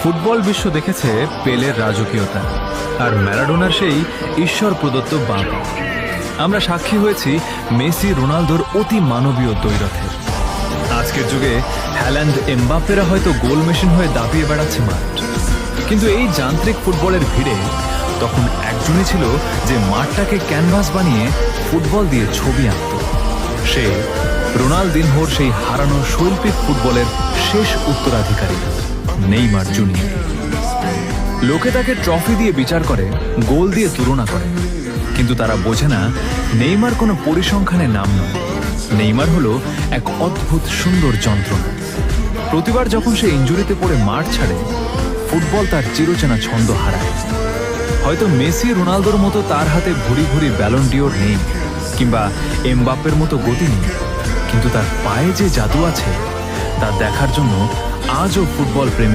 Football বিশ্ব দেখেছে পেলের রাজকীয়তা আর ম্যারাডোনার সেই ঈশ্বর প্রদত্ত বাঁ পা। আমরা সাক্ষী হয়েছি মেসি রোনালদোর অতি মানবীয় দ্বৈরথের। আজকের যুগে হ্যাল্যান্ড এমবাপ্পেরা হয়তো গোল মেশিন হয়ে দাপিয়ে বেড়াচ্ছে মাঠ, কিন্তু এই যান্ত্রিক ফুটবলের ভিড়ে তখন একজনই ছিল যে মাঠটাকে ক্যানভাস বানিয়ে ফুটবল দিয়ে ছবি আঁকত। সে রোনালদিনহোর সেই হারানো শৈল্পিক ফুটবলের শেষ উত্তরাধিকারী নেইমার জুনিয়র। লোকে তাকে ট্রফি দিয়ে বিচার করে, গোল দিয়ে তুলনা করে, কিন্তু তারা বোঝে না নেইমার কোনো পরিসংখ্যানে নাম নয়। নেইমার হলো এক অদ্ভুত সুন্দর যন্ত্রণা। প্রতিবার যখন সে ইনজুরিতে পড়ে মাঠ ছাড়ে, ফুটবল তার চিরচেনা ছন্দ হারায়। হয়তো মেসি রোনালদোর মতো তার হাতে ভুরি ভুরি ব্যালন ডিওর নেই, কিংবা এমবাপ্পের মতো গতি নেই, কিন্তু তার পায়ে যে জাদু আছে তা দেখার জন্য আজও ফুটবল প্রেমী